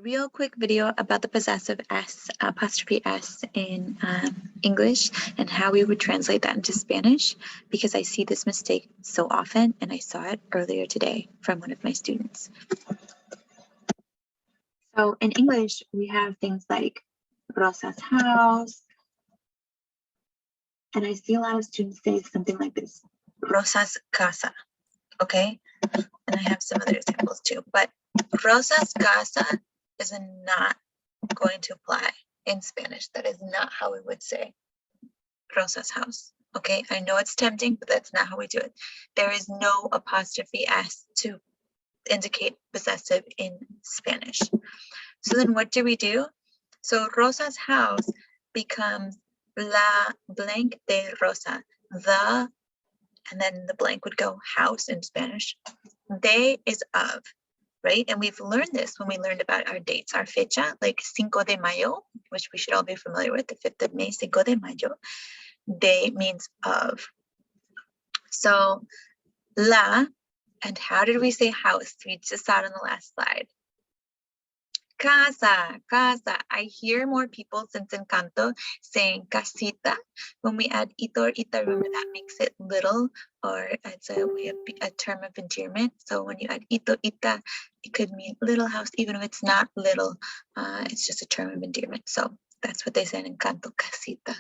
Real quick video about the possessive S, apostrophe S in English and how we would translate that into Spanish, because I see this mistake so often and I saw it earlier today from one of my students. So in English, we have things like Rosa's house, and I see a lot of students say something like this, Rosa's casa, okay? And I have some other examples too, but Rosa's casa is not going to apply in Spanish. That is not how we would say Rosa's house. Okay, I know it's tempting, but that's not how we do it. There is no apostrophe S to indicate possessive in Spanish. So then what do? So Rosa's house becomes la blank de Rosa. The, and then the blank would go house in Spanish. De is of. Right? And we've learned this when we learned about our dates, our fecha, like Cinco de Mayo, which we should all be familiar with, the 5th of May, Cinco de Mayo. De means of. So la, and how did we say house? We just saw it on the last slide. Casa, casa. I hear more people since Encanto saying casita. When we add ito or ita, remember that makes it little, or it's a term of endearment. So when you add ito, ita, it could mean little house, even if it's not little. It's just a term of endearment. So that's what they say in Encanto, casita.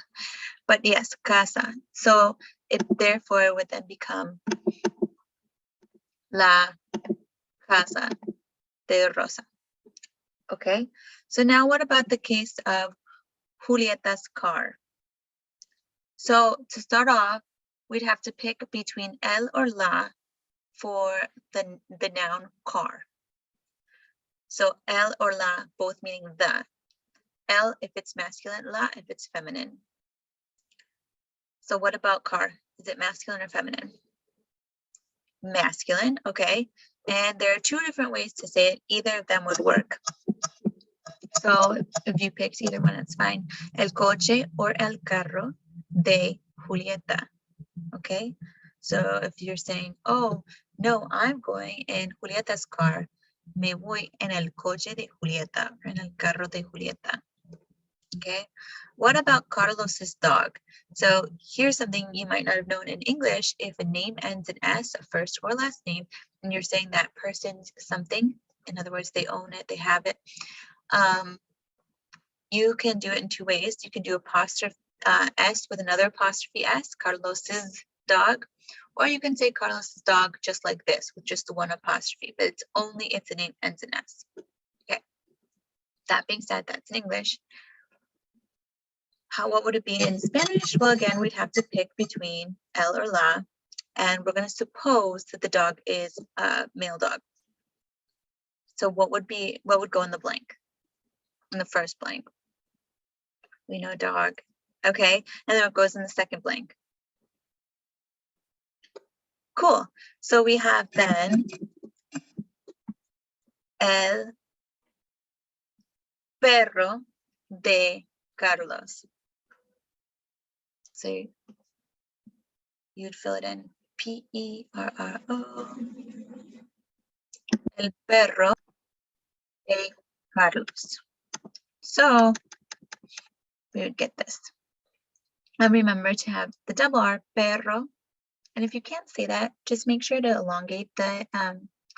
But yes, casa. So it therefore would then become la casa de Rosa. Okay, so now what about the case of Julieta's car? So to start off, we'd have to pick between el or la for the noun car. So el or la, both meaning the. El if it's masculine, la if it's feminine. So what about car? Is it masculine or feminine? Masculine, okay. And there are two different ways to say it. Either of them would work. So if you picked either one, it's fine. El coche or el carro de Julieta. Okay. So if you're saying, oh, no, I'm going in Julieta's car. Me voy en el coche de Julieta, or en el carro de Julieta. Okay. What about Carlos's dog? So here's something you might not have known in English. If a name ends in S, a first or last name, and you're saying that person's something, in other words, they own it, they have it. You can do it in two ways. You can do apostrophe S with another apostrophe S, Carlos's dog, or you can say Carlos's dog just like this with just the one apostrophe, but it's only if the name ends in S. Okay. That being said, that's in English. What would it be in Spanish? Well, again, we'd have to pick between el or la, and we're going to suppose that the dog is a male dog. So what would go in the blank? In the first blank? We know dog. Okay, and then it goes in the second blank. Cool. So we have then el perro de Carlos. So you'd fill it in P-E-R-R-O. El perro de Carlos. So we would get this. And remember to have the double R, perro. And if you can't say that, just make sure to elongate the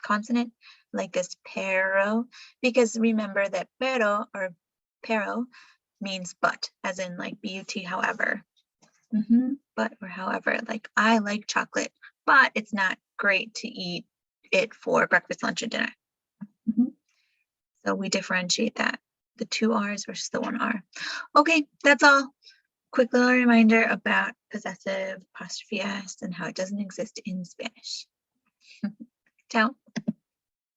consonant like this, perro, because remember that pero or pero means but, as in like but, however. But or however, like I like chocolate, but it's not great to eat it for breakfast, lunch, and dinner. So we differentiate that, the two R's versus the one R. Okay, that's all. Quick little reminder about possessive apostrophe S and how it doesn't exist in Spanish. Ciao.